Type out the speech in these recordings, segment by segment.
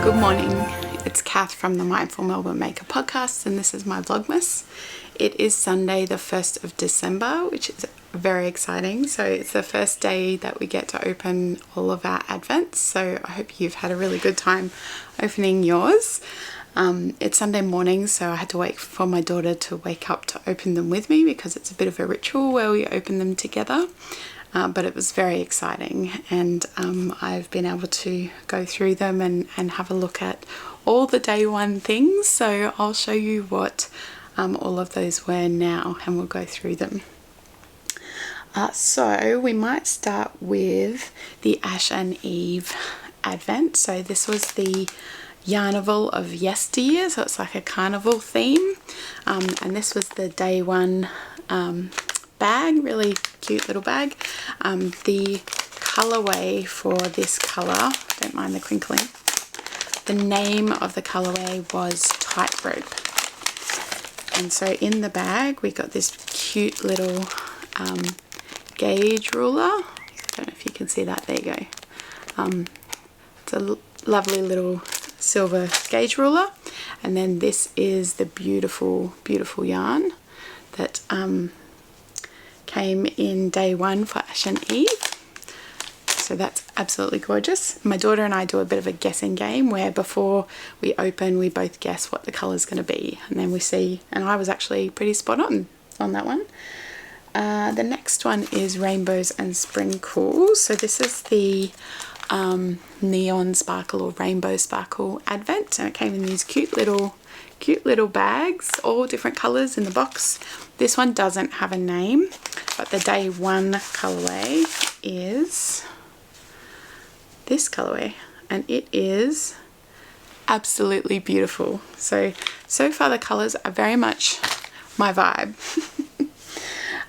Good morning, it's Kath from the Mindful Melbourne Maker podcast, and this is my Vlogmas. It is Sunday the 1st of December, which is very exciting. So it's the first day that we get to open all of our Advents, so I hope you've had a really good time opening yours. It's Sunday morning, so I had to wait for my daughter to wake up to open them with me because it's a bit of a ritual where we open them together. But it was very exciting, and I've been able to go through them and have a look at all the day one things. So I'll show you what all of those were now, and we'll go through them. So we might start with the Ash and Eve Advent. So this was the Yarnival of yesteryear, so it's like a carnival theme, and this was the day one bag, really cute little bag. The colorway for this color, don't mind the crinkling, the name of the colorway was Tightrope. And so in the bag we got this cute little gauge ruler. I don't know if you can see that, there you go. It's a lovely little silver gauge ruler, and then this is the beautiful yarn that came in day one for Ash and Eve. So that's absolutely gorgeous. My daughter and I do a bit of a guessing game where before we open we both guess what the colour is going to be, and then we see, and I was actually pretty spot on that one. The next one is Rainbows and Sprinkles. So this is the neon sparkle or rainbow sparkle Advent, and it came in these cute little bags, all different colours in the box. This one doesn't have a name, but the day one colourway is this colourway, and it is absolutely beautiful. So far the colours are very much my vibe.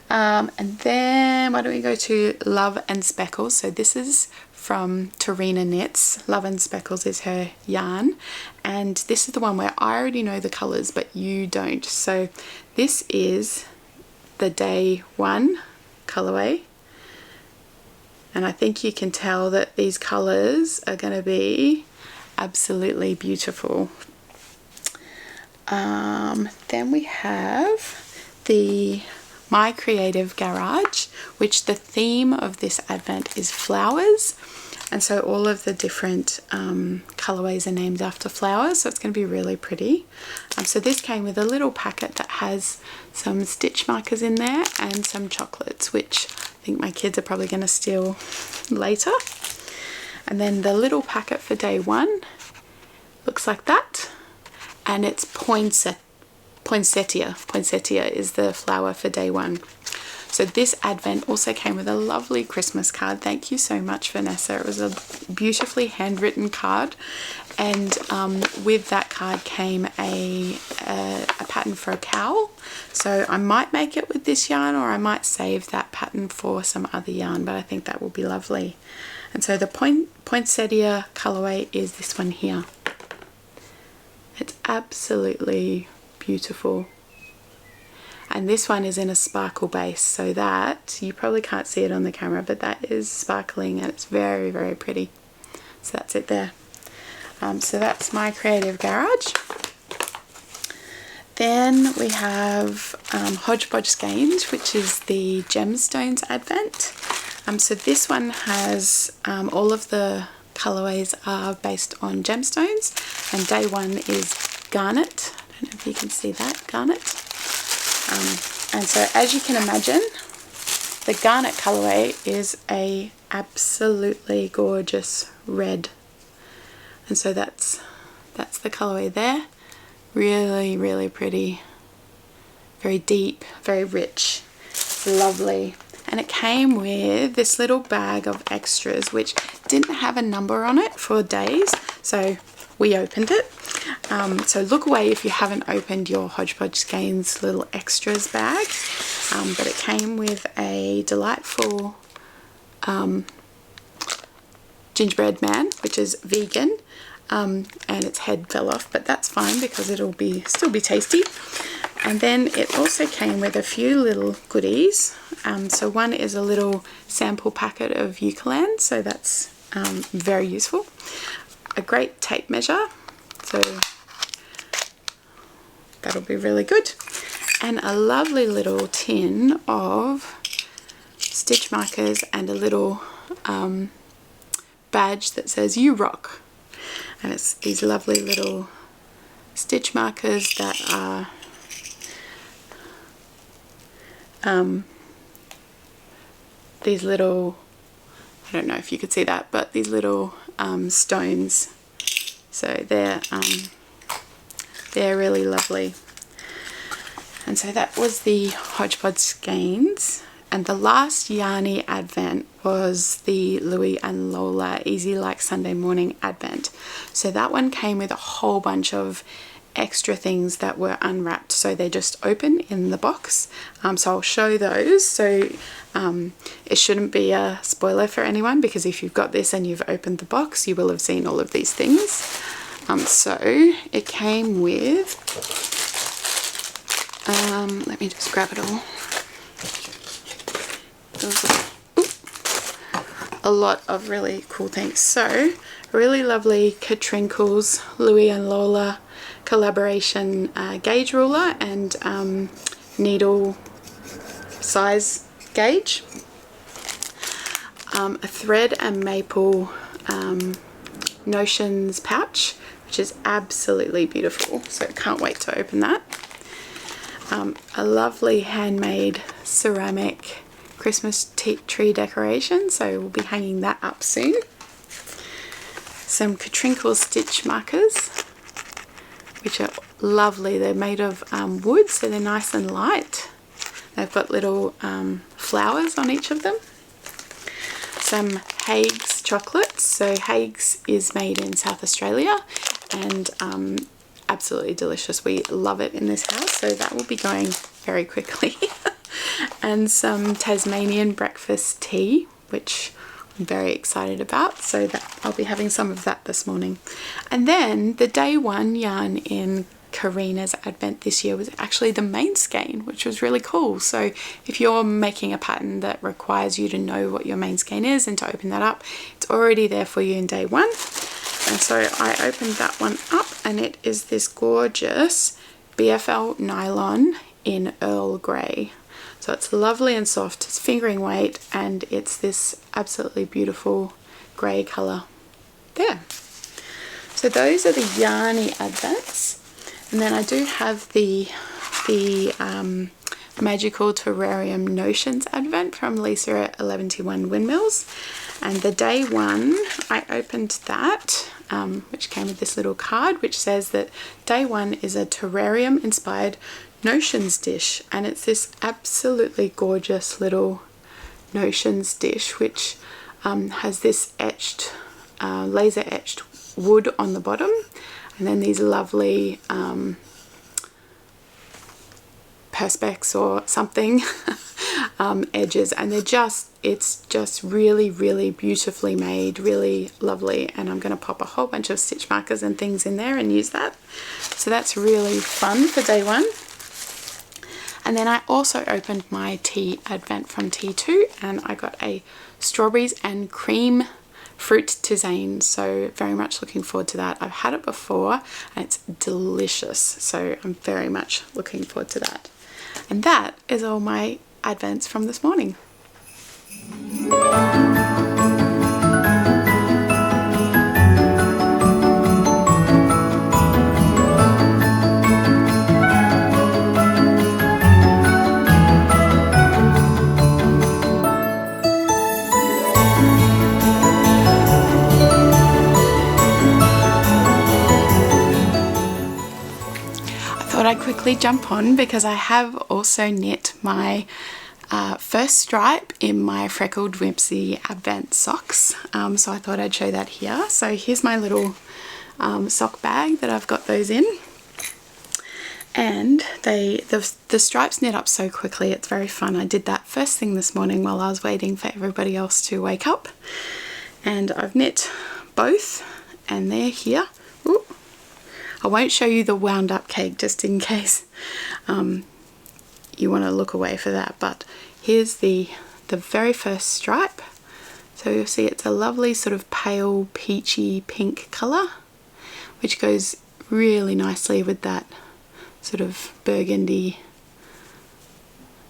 And then why don't we go to Love and Speckles. So this is from Tarina Knits. Love and Speckles is her yarn, and this is the one where I already know the colours but you don't. So this is the day one colourway, and I think you can tell that these colours are going to be absolutely beautiful. Then we have the My Creative Garage, which the theme of this Advent is flowers, and so all of the different colourways are named after flowers, so it's going to be really pretty. So this came with a little packet that has some stitch markers in there and some chocolates, which I think my kids are probably going to steal later. And then the little packet for day one looks like that, and it's poinsettia. Poinsettia is the flower for day one. So this Advent also came with a lovely Christmas card. Thank you so much, Vanessa. It was a beautifully handwritten card, and with that card came a pattern for a cowl. So I might make it with this yarn, or I might save that pattern for some other yarn, but I think that will be lovely. And so the poinsettia colorway is this one here. It's absolutely beautiful, and this one is in a sparkle base, so that you probably can't see it on the camera, but that is sparkling and it's very, very pretty. So that's it there. So that's My Creative Garage. Then we have Hodgepodge Skeins, which is the Gemstones Advent. So this one has all of the colorways are based on gemstones, and day one is garnet. I don't know if you can see that, garnet. And so as you can imagine, the garnet colorway is a absolutely gorgeous red, and so that's the colorway there. Really, really pretty, very deep, very rich. It's lovely. And it came with this little bag of extras which didn't have a number on it for days, so we opened it. So look away if you haven't opened your Hodgepodge Skeins little extras bag, but it came with a delightful gingerbread man, which is vegan, and its head fell off, but that's fine because it'll still be tasty. And then it also came with a few little goodies. So one is a little sample packet of eucalyptus, so that's very useful. a great tape measure, so that'll be really good, and a lovely little tin of stitch markers and a little badge that says "You rock," and it's these lovely little stitch markers that are these little, I don't know if you could see that, but these little stones, so they're really lovely. And so that was the Hodgepodge Skeins. And the last Yarny Advent was the Louie and Lola Easy Like Sunday Morning Advent. So that one came with a whole bunch of extra things that were unwrapped, so they just open in the box. So I'll show those. So it shouldn't be a spoiler for anyone, because if you've got this and you've opened the box, you will have seen all of these things. So it came with, let me just grab it all. A lot of really cool things. So a really lovely Katrinkles Louie and Lola collaboration gauge ruler and needle size gauge, a thread and maple notions pouch, which is absolutely beautiful, so can't wait to open that. A lovely handmade ceramic Christmas tree decoration, so we'll be hanging that up soon. Some Katrinkle stitch markers, which are lovely. They're made of wood, so they're nice and light. They've got little flowers on each of them. Some Haig's chocolates. So Haig's is made in South Australia, and absolutely delicious. We love it in this house, so that will be going very quickly. And some Tasmanian breakfast tea, which I'm very excited about, so that I'll be having some of that this morning. And then the day one yarn in Karina's Advent this year was actually the main skein, which was really cool. So if you're making a pattern that requires you to know what your main skein is and to open that up, it's already there for you in day one. And so I opened that one up, and it is this gorgeous BFL nylon in Earl Grey. So it's lovely and soft, it's fingering weight, and it's this absolutely beautiful grey colour there. So those are the Yarny Advents. And then I do have the Magical Terrarium Notions Advent from Lisa at 1121 Windmills. And the day one, I opened that, which came with this little card which says that day one is a terrarium inspired notions dish, and it's this absolutely gorgeous little notions dish which has this etched, laser etched wood on the bottom, and then these lovely perspex or something edges, and it's just really beautifully made, really lovely. And I'm going to pop a whole bunch of stitch markers and things in there and use that, so that's really fun for day one. And then I also opened my tea advent from T2, and I got a strawberries and cream fruit tisane, so very much looking forward to that. I've had it before and it's delicious, so I'm very much looking forward to that. And that is all my advents from this morning. I'd quickly jump on because I have also knit my first stripe in my Freckled Whimsy Advent socks, so I thought I'd show that here. So here's my little sock bag that I've got those in, and the stripes knit up so quickly, it's very fun. I did that first thing this morning while I was waiting for everybody else to wake up, and I've knit both, and they're here. Ooh. I won't show you the wound up cake just in case you want to look away for that, but here's the very first stripe So you'll see it's a lovely sort of pale peachy pink colour, which goes really nicely with that sort of burgundy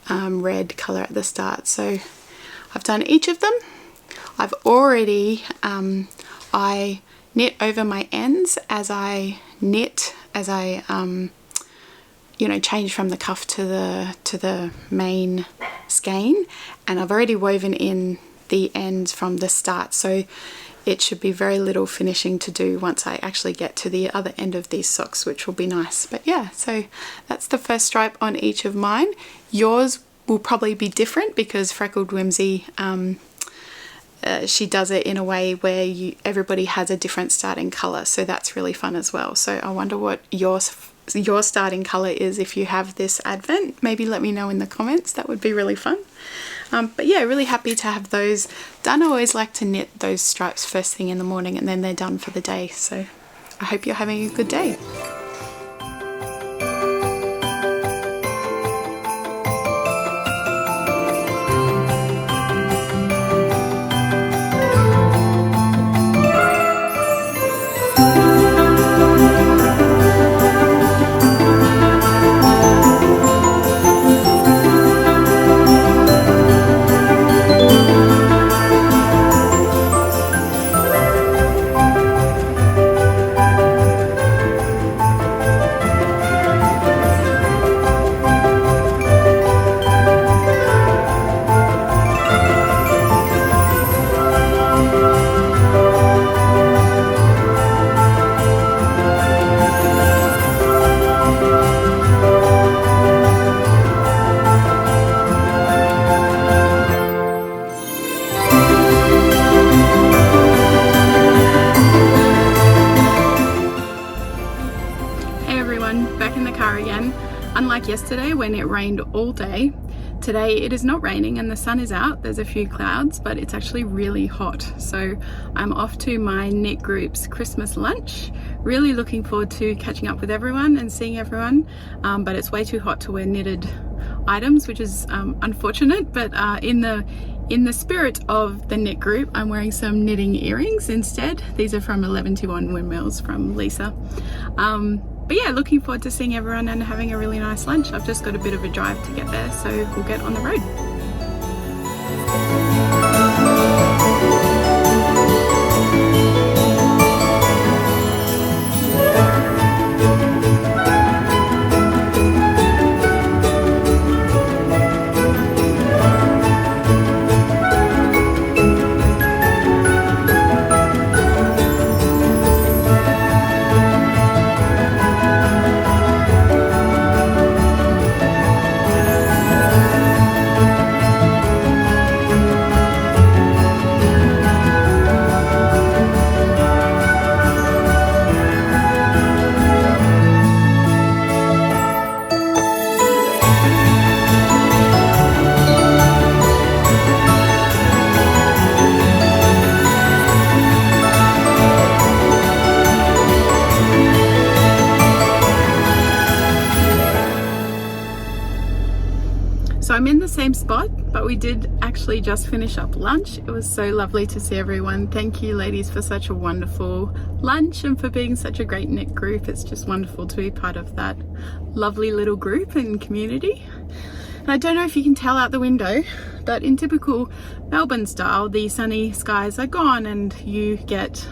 red colour at the start. So I've done each of them. I've already I knit over my ends as I knit, as I you know, change from the cuff to the main skein, and I've already woven in the ends from the start, so it should be very little finishing to do once I actually get to the other end of these socks, which will be nice. But yeah, so that's the first stripe on each of mine. Yours will probably be different because Freckled Whimsy, she does it in a way where everybody has a different starting colour, so that's really fun as well. So I wonder what your starting colour is if you have this advent. Maybe let me know in the comments, that would be really fun. But yeah, really happy to have those done. I always like to knit those stripes first thing in the morning and then they're done for the day. So I hope you're having a good day. Unlike yesterday when it rained all day, today it is not raining and the sun is out. There's a few clouds, but it's actually really hot. So I'm off to my knit group's Christmas lunch. Really looking forward to catching up with everyone and seeing everyone, but it's way too hot to wear knitted items, which is unfortunate, but in the spirit of the knit group, I'm wearing some knitting earrings instead. These are from 1121 Windmills from Lisa. But yeah, looking forward to seeing everyone and having a really nice lunch. I've just got a bit of a drive to get there, so we'll get on the road. I'm in the same spot, but we did actually just finish up lunch. It was so lovely to see everyone. Thank you ladies for such a wonderful lunch and for being such a great knit group. It's just wonderful to be part of that lovely little group and community. And I don't know if you can tell out the window, but in typical Melbourne style, the sunny skies are gone and you get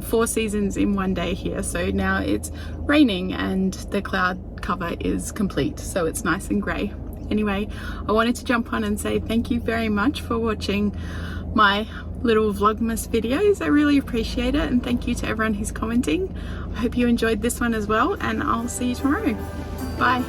4 seasons in one day here. So now it's raining and the cloud cover is complete, so it's nice and grey. Anyway, I wanted to jump on and say thank you very much for watching my little Vlogmas videos. I really appreciate it, and thank you to everyone who's commenting. I hope you enjoyed this one as well, and I'll see you tomorrow. Bye.